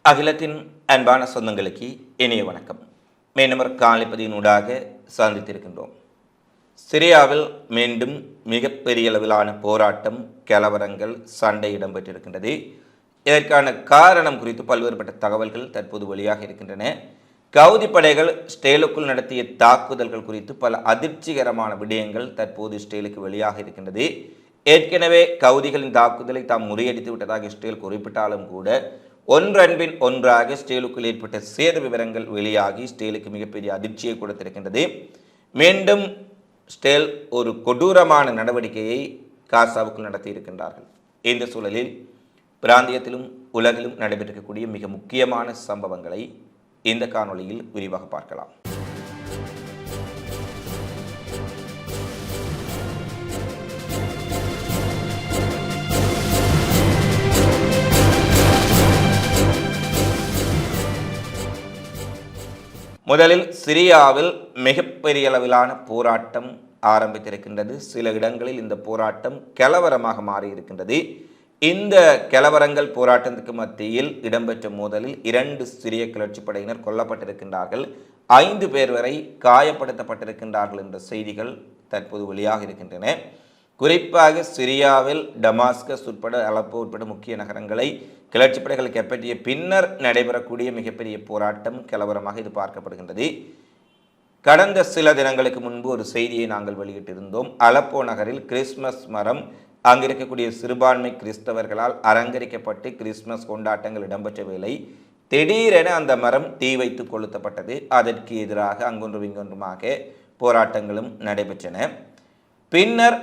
அகிலத்தின் அன்பான சொந்தங்களுக்கு இனிய வணக்கம். மீண்டும் காலைப்பதியினூடாக சந்தித்திருக்கின்றோம். சிரியாவில் மீண்டும் மிகப்பெரிய அளவிலான போராட்டம், கலவரங்கள், சண்டை இடம்பெற்றிருக்கின்றது. இதற்கான காரணம் குறித்து பல்வேறுபட்ட தகவல்கள் தற்போது வெளியாக இருக்கின்றன. கவுதி படைகள் இஸ்ரேலுக்குள் நடத்திய தாக்குதல்கள் குறித்து பல அதிர்ச்சிகரமான விடயங்கள் தற்போது இஸ்ரேலுக்கு வெளியாக இருக்கின்றது. ஏற்கனவே கவுதிகளின் தாக்குதலை தாம் முறியடித்து விட்டதாக இஸ்ரேல் குறிப்பிட்டாலும் கூட ஒன்றன்பின் ஒன்றாக இஸ்ரேலுக்குள் ஏற்பட்ட சேத விவரங்கள் வெளியாகி இஸ்ரேலுக்கு மிகப்பெரிய அதிர்ச்சியை கொடுத்திருக்கின்றது. மீண்டும் இஸ்ரேல் ஒரு கொடூரமான நடவடிக்கையை காசாவுக்குள் நடத்தியிருக்கின்றார்கள். இந்த சூழலில் பிராந்தியத்திலும் உலகிலும் நடைபெற்றிருக்கக்கூடிய மிக முக்கியமான சம்பவங்களை இந்த காணொளியில் விரிவாக பார்க்கலாம். முதலில் சிரியாவில் மிகப்பெரிய அளவிலான போராட்டம் ஆரம்பித்திருக்கின்றது. சில இடங்களில் இந்த போராட்டம் கலவரமாக மாறியிருக்கின்றது. இந்த கலவரங்கள் போராட்டத்துக்கு மத்தியில் இடம்பெற்ற மோதலில் 2 சிரிய கிளர்ச்சி படையினர் கொல்லப்பட்டிருக்கின்றார்கள். 5 பேர் வரை காயப்படுத்தப்பட்டிருக்கின்றார்கள் என்ற செய்திகள் தற்போது வெளியாக இருக்கின்றன. குறிப்பாக சிரியாவில் டமாஸ்கஸ் உட்பட அலப்போ உட்பட முக்கிய நகரங்களை கிளர்ச்சி படைகள் கைப்பற்றிய பின்னர் நடைபெறக்கூடிய மிகப்பெரிய போராட்டம், கலவரமாக இது பார்க்கப்படுகின்றது. கடந்த சில தினங்களுக்கு முன்பு ஒரு செய்தியை நாங்கள் வெளியிட்டிருந்தோம். அலப்போ நகரில் கிறிஸ்மஸ் மரம் அங்கிருக்கக்கூடிய சிறுபான்மை கிறிஸ்தவர்களால் அலங்கரிக்கப்பட்டு கிறிஸ்மஸ் கொண்டாட்டங்கள் இடம்பெற்ற வேளை திடீரென அந்த மரம் தீ வைத்து கொளுத்தப்பட்டது. அதற்கு எதிராக அங்கொன்றும் இங்கொன்றுமாக போராட்டங்களும் நடைபெற்றன. பின்னர்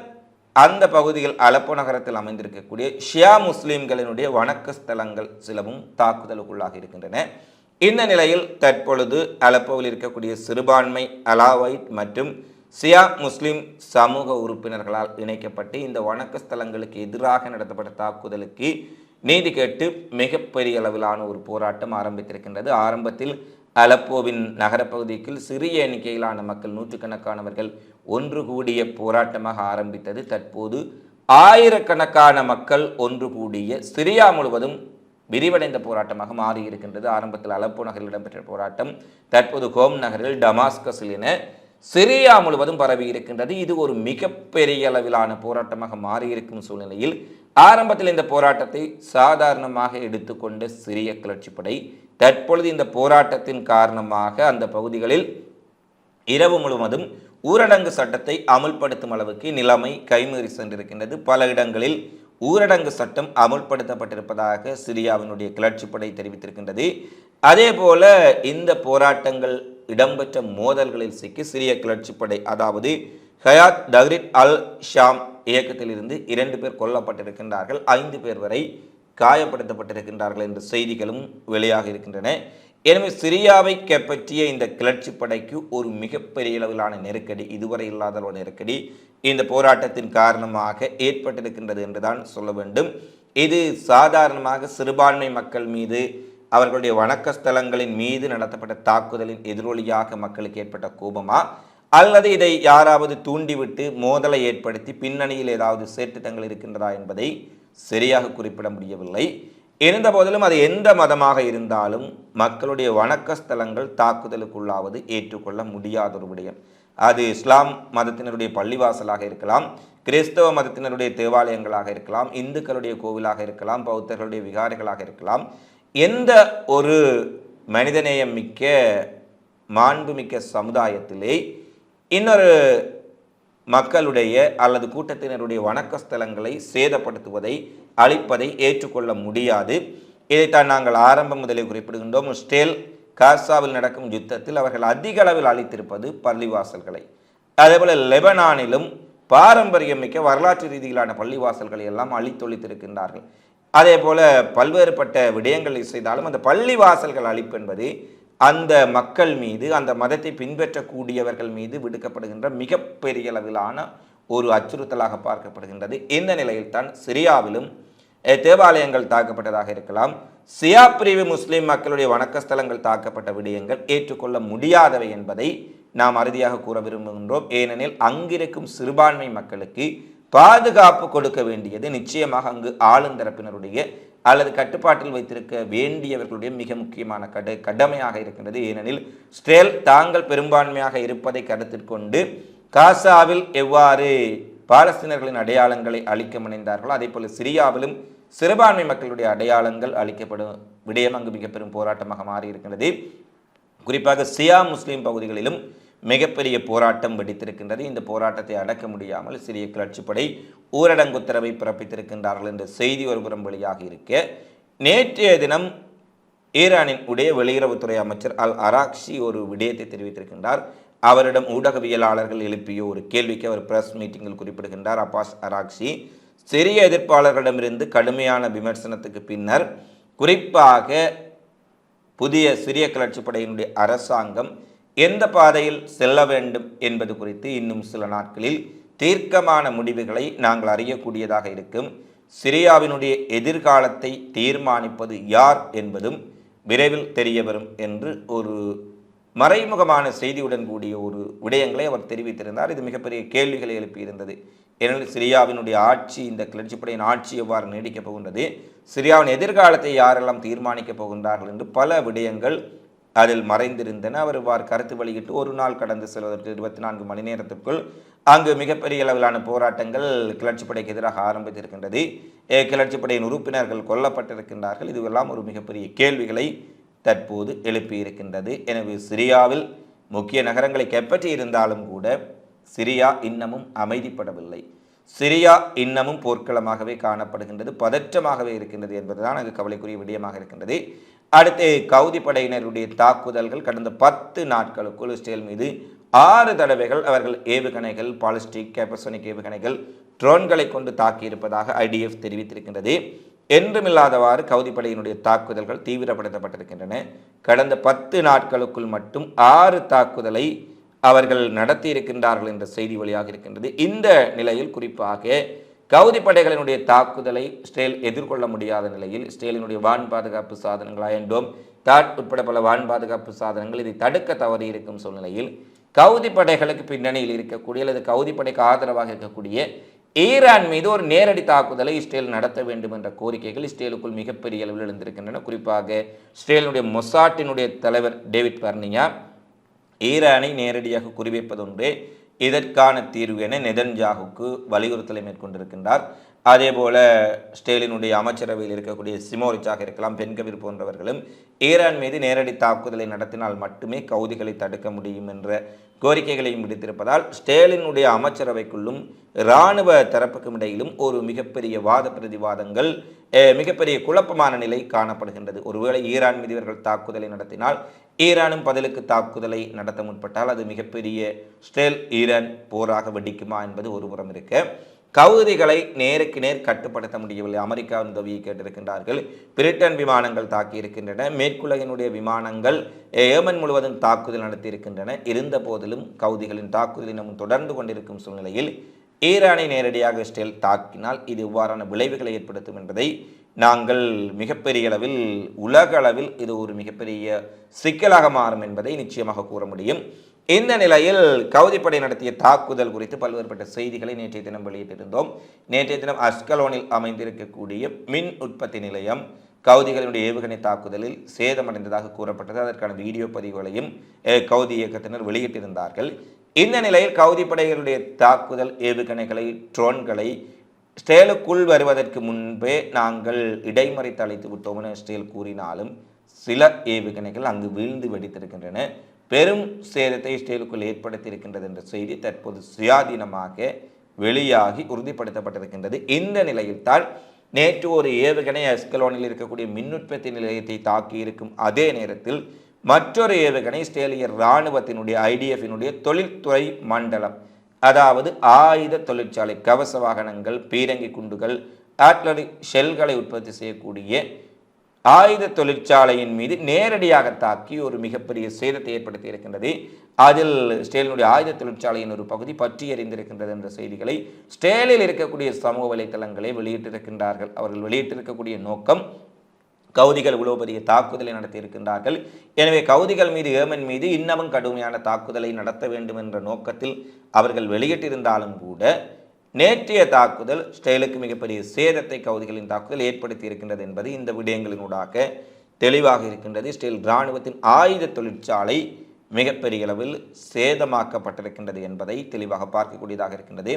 அந்த பகுதியில் அலப்போ நகரத்தில் அமைந்திருக்கக்கூடிய ஷியா முஸ்லிம்களினுடைய வணக்க ஸ்தலங்கள் சிலவும் தாக்குதலுக்குள்ளாக இருக்கின்றன. இந்த நிலையில் தற்பொழுது அலப்போவில் இருக்கக்கூடிய சிறுபான்மை அலாவைட் மற்றும் ஷியா முஸ்லிம் சமூக உறுப்பினர்களால் இணைக்கப்பட்டு இந்த வணக்க ஸ்தலங்களுக்கு எதிராக நடத்தப்பட்ட தாக்குதலுக்கு நீதி கேட்டு மிகப்பெரிய அளவிலான ஒரு போராட்டம் ஆரம்பித்திருக்கின்றது. ஆரம்பத்தில் அலப்போவின் நகரப்பகுதிக்கு சிறிய எண்ணிக்கையிலான மக்கள், நூற்றுக்கணக்கானவர்கள் ஒன்று கூடிய போராட்டமாக ஆரம்பித்தது. தற்போது ஆயிரக்கணக்கான மக்கள் ஒன்று கூடிய சிரியா முழுவதும் விரிவடைந்த போராட்டமாக மாறியிருக்கின்றது. ஆரம்பத்தில் அலப்போ நகரில் இடம்பெற்ற போராட்டம் தற்போது ஹோம் நகரில், டமாஸ்கஸில் என சிரியா முழுவதும் பரவி இருக்கின்றது. இது ஒரு மிகப்பெரிய அளவிலான போராட்டமாக மாறியிருக்கும் சூழ்நிலையில் ஆரம்பத்தில் இந்த போராட்டத்தை சாதாரணமாக எடுத்துக்கொண்ட சிரிய கிளர்ச்சி படை தற்பொழுது இந்த போராட்டத்தின் காரணமாக அந்த பகுதிகளில் இரவு முழுவதும் ஊரடங்கு சட்டத்தை அமுல்படுத்தும் அளவுக்கு நிலைமை கைமீறி சென்றிருக்கின்றது. பல இடங்களில் ஊரடங்கு சட்டம் அமுல்படுத்தப்பட்டிருப்பதாக சிரியாவினுடைய கிளர்ச்சி படை தெரிவித்திருக்கின்றது. அதே போல இந்த போராட்டங்கள் இடம்பெற்ற மோதல்களில் சிக்கி சிரிய கிளர்ச்சி படை, அதாவது ஹயாத் தஹ்ரீர் அல் ஷாம் இயக்கத்தில் இருந்து 2 பேர் கொல்லப்பட்டிருக்கின்றார்கள், 5 பேர் வரை காயப்படுத்தப்பட்டிருக்கின்றார்கள் என்ற செய்திகளும் வெளியாக இருக்கின்றன. எனவே சிரியாவை கைப்பற்றிய இந்த கிளர்ச்சி படைக்கு ஒரு மிகப்பெரிய அளவிலான நெருக்கடி, இதுவரை இல்லாத ஒரு நெருக்கடி இந்த போராட்டத்தின் காரணமாக ஏற்பட்டிருக்கின்றது என்றுதான் சொல்ல வேண்டும். இது சாதாரணமாக சிறுபான்மை மக்கள் மீது, அவர்களுடைய வணக்க ஸ்தலங்களின் மீது நடத்தப்பட்ட தாக்குதலின் எதிரொலியாக மக்களுக்கு ஏற்பட்ட கோபமா, அல்லது இதை யாராவது தூண்டிவிட்டு மோதலை ஏற்படுத்தி பின்னணியில் ஏதாவது சேட்டுத்தங்கள் இருக்கின்றதா என்பதை சரியாக குறிப்பிட முடியவில்லை. இருந்த போதிலும் அது எந்த மதமாக இருந்தாலும் மக்களுடைய வணக்க ஸ்தலங்கள் தாக்குதலுக்குள்ளாவது ஏற்றுக்கொள்ள முடியாத ஒரு விடயம். அது இஸ்லாம் மதத்தினருடைய பள்ளிவாசலாக இருக்கலாம், கிறிஸ்தவ மதத்தினருடைய தேவாலயங்களாக இருக்கலாம், இந்துக்களுடைய கோவிலாக இருக்கலாம், பௌத்தர்களுடைய விகாரிகளாக இருக்கலாம். எந்த ஒரு மனிதநேயம் மிக்க மாண்புமிக்க சமுதாயத்திலே இன்னொரு மக்களுடைய அல்லது கூட்டத்தினருடைய வணக்க ஸ்தலங்களை சேதப்படுத்துவதை, அழிப்பதை ஏற்றுக்கொள்ள முடியாது. இதைத்தான் நாங்கள் ஆரம்பம் முதலில் குறிப்பிடுகின்றோம். இஸ்ரேல் காசாவில் நடக்கும் யுத்தத்தில் அவர்கள் அதிக அளவில் அழித்திருப்பது பள்ளிவாசல்களை. அதேபோல லெபனானிலும் பாரம்பரியமிக்க வரலாற்று ரீதியிலான பள்ளிவாசல்களை எல்லாம் அழித்தொழித்திருக்கின்றார்கள். அதே போல பல்வேறுபட்ட விடயங்களை செய்தாலும் அந்த பள்ளிவாசல்கள் அழிப்பு என்பது அந்த மக்கள் மீது, அந்த மதத்தை பின்பற்றக்கூடியவர்கள் மீது விடுக்கப்படுகின்ற மிகப்பெரிய அளவிலான ஒரு அச்சுறுத்தலாக பார்க்கப்படுகின்றது. இந்த நிலையில் தான் சிரியாவிலும் தேவாலயங்கள் தாக்கப்பட்டதாக இருக்கலாம், சியா பிரிவு முஸ்லிம் மக்களுடைய வணக்கஸ்தலங்கள் தாக்கப்பட்ட விடயங்கள் ஏற்றுக்கொள்ள முடியாதவை என்பதை நாம் அறுதியாக கூற விரும்புகின்றோம். ஏனெனில் அங்கிருக்கும் சிறுபான்மை மக்களுக்கு பாதுகாப்பு கொடுக்க வேண்டியது நிச்சயமாக அங்கு ஆளுந்தரப்பினருடைய அல்லது கட்டுப்பாட்டில் வைத்திருக்க வேண்டியவர்களுடைய மிக முக்கியமான கடமையாக இருக்கின்றது. ஏனெனில் இஸ்ரேல் தாங்கள் பெரும்பான்மையாக இருப்பதை கருத்தில் கொண்டு காசாவில் எவ்வாறு பாலஸ்தீனர்களின் அடையாளங்களை அழிக்க முனைந்தார்களோ அதே போல சிரியாவிலும் சிறுபான்மை மக்களுடைய அடையாளங்கள் அளிக்கப்படும் விடயம் அங்கு மிக பெரும் போராட்டமாக மாறி இருக்கின்றது. குறிப்பாக சியா முஸ்லீம் பகுதிகளிலும் மிகப்பெரிய போராட்டம் வெடித்திருக்கின்றது. இந்த போராட்டத்தை அடக்க முடியாமல் சிரிய கிளர்ச்சிப்படை ஊரடங்கு உத்தரவை பிறப்பித்திருக்கின்றார்கள் என்ற செய்தி ஒருபுறம் வெளியாகி இருக்க, நேற்றைய தினம் ஈரானின் உடைய வெளியுறவுத்துறை அமைச்சர் அல் அராக்ஷி ஒரு விடயத்தை தெரிவித்திருக்கின்றார். அவரிடம் ஊடகவியலாளர்கள் எழுப்பிய ஒரு கேள்விக்கு அவர் பிரஸ் மீட்டிங்கில் குறிப்பிடுகின்றார். அப்பாஸ் அராக்ஷி சிரிய எதிர்ப்பாளர்களிடமிருந்து கடுமையான விமர்சனத்துக்கு பின்னர் குறிப்பாக புதிய சிரிய கிளர்ச்சிப்படையினுடைய அரசாங்கம் எந்த பாதையில் செல்ல வேண்டும் என்பது குறித்து இன்னும் சில நாட்களில் தீர்க்கமான முடிவுகளை நாங்கள் அறியக்கூடியதாக இருக்கும். சிரியாவினுடைய எதிர்காலத்தை தீர்மானிப்பது யார் என்பதும் விரைவில் தெரிய வரும் என்று ஒரு மறைமுகமான செய்தியுடன் கூடிய ஒரு விடயங்களை அவர் தெரிவித்திருந்தார். இது மிகப்பெரிய கேள்விகளை எழுப்பியிருந்தது. ஏனெனில் சிரியாவினுடைய ஆட்சி, இந்த கிளர்ச்சிப்படையின் ஆட்சி எவ்வாறு நீடிக்கப் போகின்றது, சிரியாவின் எதிர்காலத்தை யாரெல்லாம் தீர்மானிக்கப் போகின்றார்கள் என்று பல விடயங்கள் அதில் மறைந்திருந்தன. அவர் இவ்வாறு கருத்து வெளியிட்டு ஒரு நாள் கடந்து செல்வதற்கு 24 மணி நேரத்திற்குள் அங்கு மிகப்பெரிய அளவிலான போராட்டங்கள் கிளர்ச்சிப்படைக்கு எதிராக ஆரம்பித்திருக்கின்றது. கிளர்ச்சிப்படையின் உறுப்பினர்கள் கொல்லப்பட்டிருக்கின்றார்கள். இதுவெல்லாம் ஒரு மிகப்பெரிய கேள்விகளை தற்போது எழுப்பியிருக்கின்றது. எனவே சிரியாவில் முக்கிய நகரங்களை கைப்பற்றி இருந்தாலும் கூட சிரியா இன்னமும் அமைதிப்படவில்லை. சிரியா இன்னமும் போர்க்களமாகவே காணப்படுகின்றது, பதற்றமாகவே இருக்கின்றது என்பதுதான் அங்கு கவலைக்குரிய விடயமாக இருக்கின்றது. அடுத்து கவுதி படையினருடைய தாக்குதல்கள் கடந்த 10 நாட்களுக்குள் இஸ்ரேல் மீது 6 தடவைகள் அவர்கள் ஏவுகணைகள், பாலிஸ்டிக், கேப்பசோனிக் ஏவுகணைகள், ட்ரோன்களை கொண்டு தாக்கியிருப்பதாக IDF தெரிவித்திருக்கின்றது. என்றுமில்லாதவாறு கவுதி படையினுடைய தாக்குதல்கள் தீவிரப்படுத்தப்பட்டிருக்கின்றன. கடந்த 10 நாட்களுக்குள் மட்டும் 6 தாக்குதலை அவர்கள் நடத்தியிருக்கின்றார்கள் என்ற செய்தி வழியாக இருக்கின்றது. இந்த நிலையில் குறிப்பாக கவுதி படைகளினுடைய தாக்குதலை இஸ்ரேல் எதிர்கொள்ள முடியாத நிலையில் இஸ்ரேலினுடைய வான் பாதுகாப்பு சாதனங்கள், அயன் டோம், தாட் உட்பட பல வான் பாதுகாப்பு சாதனங்கள் இதை தடுக்க தவறி இருக்கும் சூழ்நிலையில் கவுதி படைகளுக்கு பின்னணியில் இருக்கக்கூடிய அல்லது கவுதி படைக்கு ஆதரவாக இருக்கக்கூடிய ஈரான் மீது ஒரு நேரடி தாக்குதலை இஸ்ரேல் நடத்த வேண்டும் என்ற கோரிக்கைகள் இஸ்ரேலுக்குள் மிகப்பெரிய அளவில் எழுந்திருக்கின்றன. குறிப்பாக இஸ்ரேலுடைய மொசாட்டினுடைய தலைவர் டேவிட் பர்னியா ஈரானை நேரடியாக குறிவைப்பதொன்றே இதற்கான தீர்வு என நெதன்யாகுக்கு வலியுறுத்தலை மேற்கொண்டிருக்கின்றார். அதே போல இஸ்ரேலினுடைய அமைச்சரவையில் இருக்கக்கூடிய சிமோரிச்சாக இருக்கலாம், பென்கவிர் போன்றவர்களும் ஈரான் மீது நேரடி தாக்குதலை நடத்தினால் மட்டுமே கவுதிகளை தடுக்க முடியும் என்ற கோரிக்கைகளையும் விடுத்திருப்பதால் இஸ்ரேலினுடைய அமைச்சரவைக்குள்ளும் இராணுவ தரப்புக்கும் இடையிலும் ஒரு மிகப்பெரிய வாத பிரதிவாதங்கள், மிகப்பெரிய குழப்பமான நிலை காணப்படுகின்றது. ஒருவேளை ஈரான் மீது இவர்கள் தாக்குதலை நடத்தினால் ஈரானும் பதிலுக்கு தாக்குதலை நடத்த முற்பட்டால் அது மிகப்பெரிய இஸ்ரேல் ஈரான் போராக வெடிக்குமா என்பது ஒருபுறம் இருக்க, கவுதிகளை நேருக்கு நேர் கட்டுப்படுத்த முடியவில்லை. அமெரிக்காவின் உதவியை கேட்டிருக்கின்றார்கள். பிரிட்டன் விமானங்கள் தாக்கியிருக்கின்றன. மேற்குலகினுடைய விமானங்கள் ஏமன் முழுவதும் தாக்குதல் நடத்தியிருக்கின்றன. இருந்த போதிலும் கவுதிகளின் தாக்குதல் இன்னமும் தொடர்ந்து கொண்டிருக்கும் சூழ்நிலையில் ஈரானை நேரடியாக இஸ்ரேல் தாக்கினால் இது இவ்வாறான விளைவுகளை ஏற்படுத்தும் என்பதை நாங்கள் மிகப்பெரிய அளவில், உலக அளவில் இது ஒரு மிகப்பெரிய சிக்கலாக மாறும் என்பதை நிச்சயமாக கூற முடியும். இந்த நிலையில் கவுதிப்படை நடத்திய தாக்குதல் குறித்து பல்வேறுபட்ட செய்திகளை நேற்றைய தினம் வெளியிட்டிருந்தோம். நேற்றைய தினம் அஸ்கலோனில் அமைந்திருக்கக்கூடிய மின் உற்பத்தி நிலையம் கவுதிகளினுடைய ஏவுகணை தாக்குதலில் சேதமடைந்ததாக கூறப்பட்டது. அதற்கான வீடியோ பதிவுகளையும் கவுதி இயக்கத்தினர் வெளியிட்டிருந்தார்கள். இந்த நிலையில் கவுதி படைகளுடைய தாக்குதல் ஏவுகணைகளை, ட்ரோன்களை இஸ்ரேலுக்குள் வருவதற்கு முன்பே நாங்கள் இடைமறித்து அழைத்து விட்டோம் என இஸ்ரேல் கூறினாலும் சில ஏவுகணைகள் அங்கு வீழ்ந்து வெடித்திருக்கின்றன. பெரும் சேதத்தை இஸ்ரேலுக்குள் ஏற்படுத்தியிருக்கின்றது என்ற செய்தி தற்போது சுயாதீனமாக வெளியாகி உறுதிப்படுத்தப்பட்டிருக்கின்றது. இந்த நிலையில்தான் நேற்று ஒரு ஏவுகணை அஸ்கலோனில் இருக்கக்கூடிய மின் உற்பத்தி நிலையத்தை தாக்கியிருக்கும் அதே நேரத்தில் மற்றொரு ஏவுகணை இஸ்ரேலிய இராணுவத்தினுடைய IDF-இனுடைய தொழில்துறை மண்டலம், அதாவது ஆயுத தொழிற்சாலை, கவச வாகனங்கள், பீரங்கி குண்டுகள், ஆர்ட்லரி ஷெல்களை உற்பத்தி செய்யக்கூடிய ஆயுத தொழிற்சாலையின் மீது நேரடியாக தாக்கி ஒரு மிகப்பெரிய சேதத்தை ஏற்படுத்தி இருக்கின்றது. அதில் இஸ்ரேலினுடைய ஆயுத தொழிற்சாலையின் ஒரு பகுதி பற்றி எறிந்திருக்கின்றது என்ற செய்திகளை இஸ்ரேலில் இருக்கக்கூடிய சமூக வலைத்தளங்களை வெளியிட்டிருக்கின்றார்கள். அவர்கள் வெளியிட்டிருக்கக்கூடிய நோக்கம் கவுதிகள் இவ்வளவு பெரிய தாக்குதலை நடத்தியிருக்கின்றார்கள், எனவே கவுதிகள் மீது, ஏமன் மீது இன்னமும் கடுமையான தாக்குதலை நடத்த வேண்டும் என்ற நோக்கத்தில் அவர்கள் வெளியிட்டிருந்தாலும் கூட நேற்றைய தாக்குதல் இஸ்ரேலுக்கு மிகப்பெரிய சேதத்தை கவுதிகளின் தாக்குதல் ஏற்படுத்தி இருக்கின்றது என்பது இந்த விடயங்களினூடாக தெளிவாக இருக்கின்றது. இஸ்ரேல் இராணுவத்தின் ஆயுத தொழிற்சாலை மிகப்பெரிய அளவில் சேதமாக்கப்பட்டிருக்கின்றது என்பதை தெளிவாக பார்க்கக்கூடியதாக இருக்கின்றது.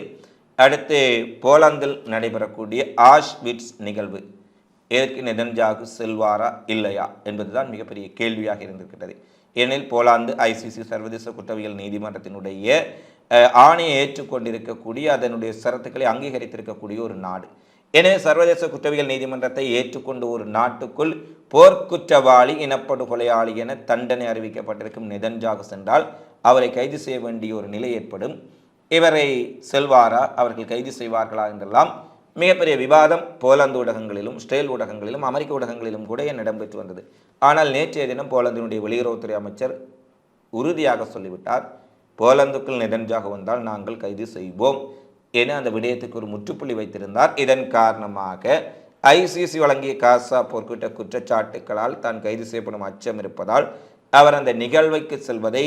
அடுத்து போலந்தில் நடைபெறக்கூடிய ஆஷ்விட்ஸ் நிகழ்வு இதற்கு நெதன்யாகு செல்வாரா இல்லையா என்பதுதான் மிகப்பெரிய கேள்வியாக இருந்திருக்கிறது. ஏனெனில் போலாந்து ICC சர்வதேச குற்றவியல் நீதிமன்றத்தினுடைய ஆணையை ஏற்றுக்கொண்டிருக்கக்கூடிய அதனுடைய சரத்துக்களை அங்கீகரித்திருக்கக்கூடிய ஒரு நாடு. எனவே சர்வதேச குற்றவியல் நீதிமன்றத்தை ஏற்றுக்கொண்டு ஒரு நாட்டுக்குள் போர்க்குற்றவாளி இனப்படுகொலையாளி என தண்டனை அறிவிக்கப்பட்டிருக்கும் நெதன்யாகு சென்றால் அவரை கைது செய்ய வேண்டிய ஒரு நிலை ஏற்படும். இவரை செல்வாரா, அவர்கள் கைது செய்வார்களா என்றெல்லாம் மிகப்பெரிய விவாதம் போலந்து ஊடகங்களிலும் இஸ்ரேல் ஊடகங்களிலும் அமெரிக்க ஊடகங்களிலும் கூட இடம்பெற்று வந்தது. ஆனால் நேற்றைய தினம் போலந்தினுடைய வெளியுறவுத்துறை அமைச்சர் உறுதியாக சொல்லிவிட்டார், போலந்துக்குள் நெதன்யாகு வந்தால் நாங்கள் கைது செய்வோம் என அந்த விடயத்துக்கு ஒரு முற்றுப்புள்ளி வைத்திருந்தார். இதன் காரணமாக ICC வழங்கிய காசா போர்க்குற்ற குற்றச்சாட்டுகளால் தான் கைது செய்யப்படும் அச்சம் இருப்பதால் அவர் அந்த நிகழ்வுக்கு செல்வதை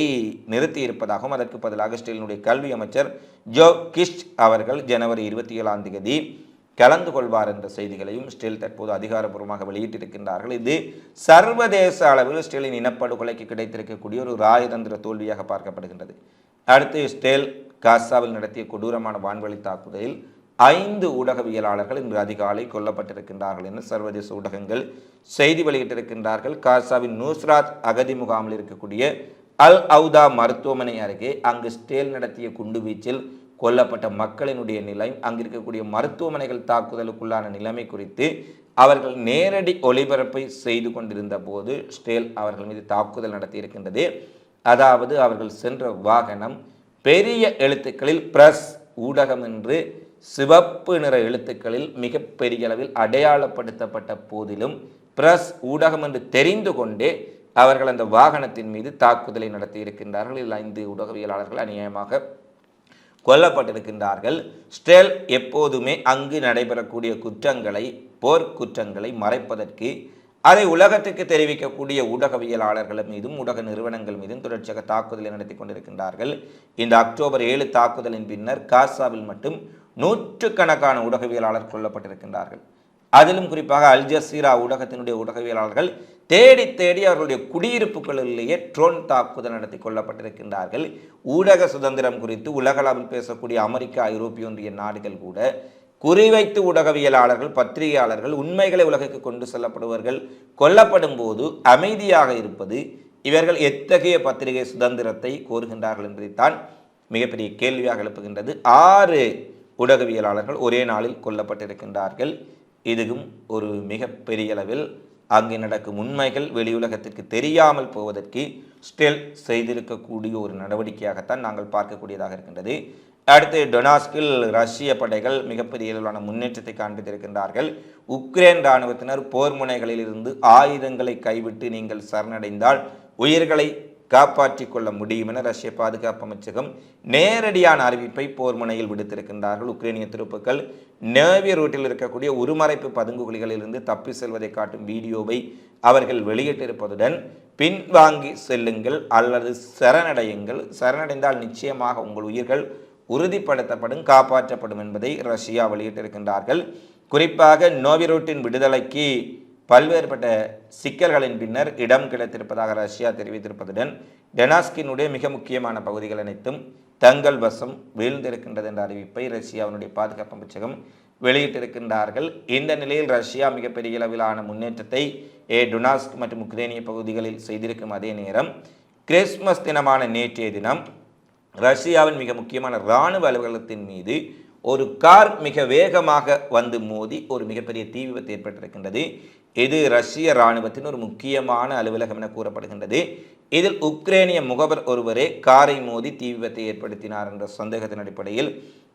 நிறுத்தி இருப்பதாகவும் அதற்கு பதிலாக இஸ்ரேலினுடைய கல்வி அமைச்சர் ஜோ கிஷ் அவர்கள் ஜனவரி 27 கலந்து கொள்வார் என்ற செய்திகளையும் இஸ்ரேல் தற்போது அதிகாரப்பூர்வமாக வெளியிட்டிருக்கின்றார்கள். இது சர்வதேச அளவில் இஸ்ரேலின் இனப்படுகொலைக்கு கிடைத்திருக்கக்கூடிய ஒரு ராஜதந்திர தோல்வியாக பார்க்கப்படுகின்றது. அடுத்து இஸ்ரேல் காசாவில் நடத்திய கொடூரமான வான்வழி தாக்குதலில் 5 ஊடகவியலாளர்கள் இன்று அதிகாலை கொல்லப்பட்டிருக்கின்றார்கள் என சர்வதேச ஊடகங்கள் செய்தி வெளியிட்டிருக்கின்றார்கள். காசாவின் நூஸ்ராத் அகதி முகாமில் இருக்கக்கூடிய அல் அவுதா மருத்துவமனை அருகே அங்கு இஸ்ரேல் நடத்திய குண்டுவீச்சில் கொல்லப்பட்ட மக்களினுடைய நிலை, அங்கிருக்கக்கூடிய மருத்துவமனைகள் தாக்குதலுக்குள்ளான நிலைமை குறித்து அவர்கள் நேரடி ஒளிபரப்பை செய்து கொண்டிருந்த போது இஸ்ரேல் அவர்கள் மீது தாக்குதல் நடத்தியிருக்கின்றது. அதாவது அவர்கள் சென்ற வாகனம் பெரிய எழுத்துக்களில் பிரஸ் ஊடகம் என்று சிவப்பு நிற எழுத்துக்களில் மிக பெரிய அளவில் அடையாளப்படுத்தப்பட்ட போதிலும் பிரஸ் ஊடகம் என்று தெரிந்து கொண்டே அவர்கள் அந்த வாகனத்தின் மீது தாக்குதலை நடத்தி இருக்கின்றார்கள். இதில் 5 ஊடகவியலாளர்கள் அநியாயமாக கொல்லப்பட்டிருக்கின்றார்கள். இஸ்ரேல் எப்போதுமே அங்கு நடைபெறக்கூடிய குற்றங்களை, போர்க்குற்றங்களை மறைப்பதற்கு அதை உலகத்துக்கு தெரிவிக்கக்கூடிய ஊடகவியலாளர்கள் மீதும் ஊடக நிறுவனங்கள் மீதும் தொடர்ச்சியாக தாக்குதலை நடத்தி கொண்டிருக்கின்றார்கள். இந்த அக்டோபர் 7 தாக்குதலின் பின்னர் காசாவில் மட்டும் 100கணக்கான ஊடகவியலாளர்கள் கொல்லப்பட்டிருக்கின்றார்கள். அதிலும் குறிப்பாக அல் ஜசீரா ஊடகத்தினுடைய ஊடகவியலாளர்கள் தேடி தேடி அவர்களுடைய குடியிருப்புகளிலேயே ட்ரோன் தாக்குதல் நடத்தி கொல்லப்பட்டிருக்கின்றார்கள். ஊடக சுதந்திரம் குறித்து உலகளவில் பேசக்கூடிய அமெரிக்கா, ஐரோப்பிய ஒன்றிய நாடுகள் கூட குறிவைத்து ஊடகவியலாளர்கள், பத்திரிகையாளர்கள் உண்மைகளை உலகுக்கு கொண்டு செல்லப்படுவர்கள் கொல்லப்படும் போது அமைதியாக இருப்பது இவர்கள் எத்தகைய பத்திரிகை சுதந்திரத்தை கோருகின்றார்கள் என்பதைத்தான் மிகப்பெரிய கேள்வியாக எழுப்புகின்றது. 6 ஊடகவியலாளர்கள் ஒரே நாளில் கொல்லப்பட்டிருக்கின்றார்கள். இதுவும் ஒரு மிகப்பெரிய அளவில் அங்கே நடக்கும் உண்மைகள் வெளியுலகத்திற்கு தெரியாமல் போவதற்கு இஸ்ரேல் செய்திருக்கக்கூடிய ஒரு நடவடிக்கையாகத்தான் நாங்கள் பார்க்கக்கூடியதாக இருக்கின்றது. அடுத்து டொனாஸ்கில் ரஷ்ய படைகள் மிகப்பெரிய அளவிலான முன்னேற்றத்தை காண்பித்திருக்கின்றார்கள். உக்ரைன் இராணுவத்தினர் போர் முனைகளில் இருந்து ஆயுதங்களை கைவிட்டு நீங்கள் சரணடைந்தால் உயிர்களை காப்பாற்றிக் கொள்ள முடியும் என ரஷ்ய பாதுகாப்பு அமைச்சகம் நேரடியான அறிவிப்பை போர் முனையில் விடுத்திருக்கின்றார்கள். உக்ரைனிய துருப்புக்கள் நேவி ரூட்டில் இருக்கக்கூடிய உருமறைப்பு பதுங்குகுழிகளிலிருந்து தப்பி செல்வதை காட்டும் வீடியோவை அவர்கள் வெளியிட்டிருப்பதுடன் பின்வாங்கி செல்லுங்கள் அல்லது சரணடையுங்கள், சரணடைந்தால் நிச்சயமாக உங்கள் உயிர்கள் உறுதிப்படுத்தப்படும், காப்பாற்றப்படும் என்பதை ரஷ்யா வெளியிட்டிருக்கின்றார்கள். குறிப்பாக நோவிரூட்டின் விடுதலைக்கு பல்வேறுபட்ட சிக்கல்களின் பின்னர் இடம் கிடைத்திருப்பதாக ரஷ்யா தெரிவித்திருப்பதுடன் டொனாஸ்கினுடைய மிக முக்கியமான பகுதிகள் அனைத்தும் தங்கள் வசம் வீழ்ந்திருக்கின்றது என்ற அறிவிப்பை ரஷ்யாவினுடைய பாதுகாப்பு அமைச்சகம் வெளியிட்டிருக்கின்றார்கள். இந்த நிலையில் ரஷ்யா மிகப்பெரிய அளவிலான முன்னேற்றத்தை டொனாஸ்க் மற்றும் உக்ரைனிய பகுதிகளில் செய்திருக்கும் அதே நேரம் கிறிஸ்துமஸ் தினமான நேற்றைய தினம் ரஷ்யாவின் மிக முக்கியமான இராணுவ அலுவலகத்தின் மீது ஒரு கார் மிக வேகமாக வந்து மோதி ஒரு மிகப்பெரிய தீ விபத்து ஏற்பட்டிருக்கின்றது. இது ரஷ்ய இராணுவத்தின் ஒரு முக்கியமான அலுவலகம் என கூறப்படுகின்றது. இதில் உக்ரைனிய முகவர் ஒருவரே காரை மோதி தீ விபத்தை ஏற்படுத்தினார் என்ற சந்தேகத்தின் அடிப்படையில்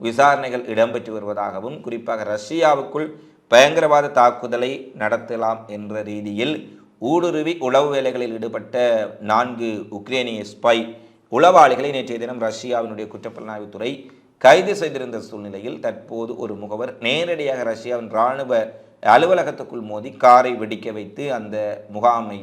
விசாரணைகள் இடம்பெற்று வருவதாகவும், குறிப்பாக ரஷ்யாவுக்குள் பயங்கரவாத தாக்குதலை நடத்தலாம் என்ற ரீதியில் ஊடுருவி உளவு வேலைகளில் ஈடுபட்ட 4 உக்ரைனிய ஸ்பை உளவாளிகளை நேற்றைய தினம் ரஷ்யாவினுடைய குற்றப்புலனாய்வுத்துறை கைது செய்திருந்த சூழ்நிலையில் தற்போது ஒரு முகவர் நேரடியாக ரஷ்யாவின் இராணுவ அலுவலகத்துக்குள் மோதி காரை வெடிக்க வைத்து அந்த முகாமை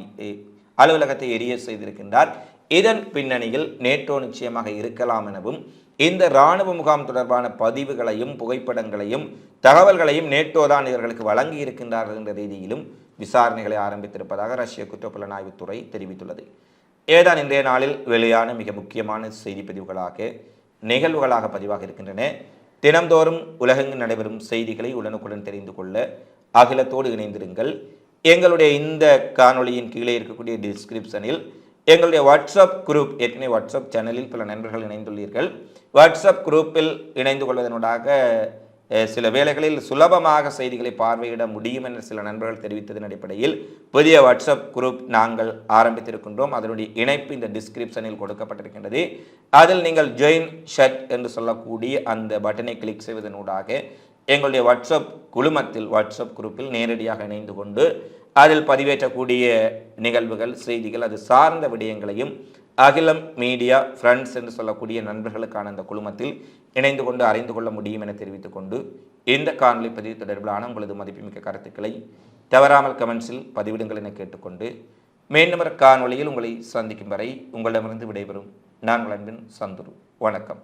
அலுவலகத்தை எரிய செய்திருக்கின்றார். இதன் பின்னணியில் நேட்டோ நிச்சயமாக இருக்கலாம் எனவும் இந்த இராணுவ முகாம் தொடர்பான பதிவுகளையும் புகைப்படங்களையும் தகவல்களையும் நேட்டோ தான் இவர்களுக்கு வழங்கி இருக்கின்றார்கள் என்ற ரீதியிலும் விசாரணைகளை ஆரம்பித்திருப்பதாக ரஷ்ய குற்றப்புலனாய்வுத்துறை தெரிவித்துள்ளது. ஏதான் இன்றைய நாளில் வெளியான மிக முக்கியமான செய்தி பதிவுகளாக நிகழ்வுகளாக பதிவாக இருக்கின்றன. தினம்தோறும் உலகெங்கு நடைபெறும் செய்திகளை உடனுக்குடன் தெரிந்து கொள்ள அகிலத்தோடு இணைந்திருங்கள். எங்களுடைய இந்த காணொளியின் கீழே இருக்கக்கூடிய டிஸ்கிரிப்ஷனில் எங்களுடைய வாட்ஸ்அப் குரூப், ஏற்கனவே வாட்ஸ்அப் சேனலில் பல நண்பர்கள் இணைந்துள்ளீர்கள். வாட்ஸ்அப் குரூப்பில் இணைந்து கொள்வதனூடாக சில வேளைகளில் சுலபமாக செய்திகளை பார்வையிட முடியும் என்ற சில நண்பர்கள் தெரிவித்ததன் அடிப்படையில் புதிய வாட்ஸ்அப் குரூப் நாங்கள் ஆரம்பித்திருக்கின்றோம். அதனுடைய இணைப்பு இந்த டிஸ்கிரிப்ஷனில் கொடுக்கப்பட்டிருக்கின்றது. அதில் நீங்கள் ஜாயின் ஷட் என்று சொல்லக்கூடிய அந்த பட்டனை கிளிக் செய்வதனூடாக எங்களுடைய வாட்ஸ்அப் குழுமத்தில் வாட்ஸ்அப் குரூப்பில் நேரடியாக இணைந்து கொண்டு அதில் பதிவேற்றக்கூடிய நிகழ்வுகள், செய்திகள், அது சார்ந்த விடயங்களையும் அகிலம் மீடியா ஃப்ரெண்ட்ஸ் என்று சொல்லக்கூடிய நண்பர்களுக்கான அந்த குழுமத்தில் இணைந்து கொண்டு அறிந்து கொள்ள முடியும் என தெரிவித்துக் கொண்டு இந்த காணொலி பதிவு தொடர்பிலான உங்களது மதிப்புமிக்க கருத்துக்களை தவறாமல் கமெண்ட்ஸில் பதிவிடுங்கள் என கேட்டுக்கொண்டு மீண்டும் காணொலியில் உங்களை சந்திக்கும் வரை உங்களிடமிருந்து விடைபெறும் நான் உங்கள் அன்பின் சந்துரு. வணக்கம்.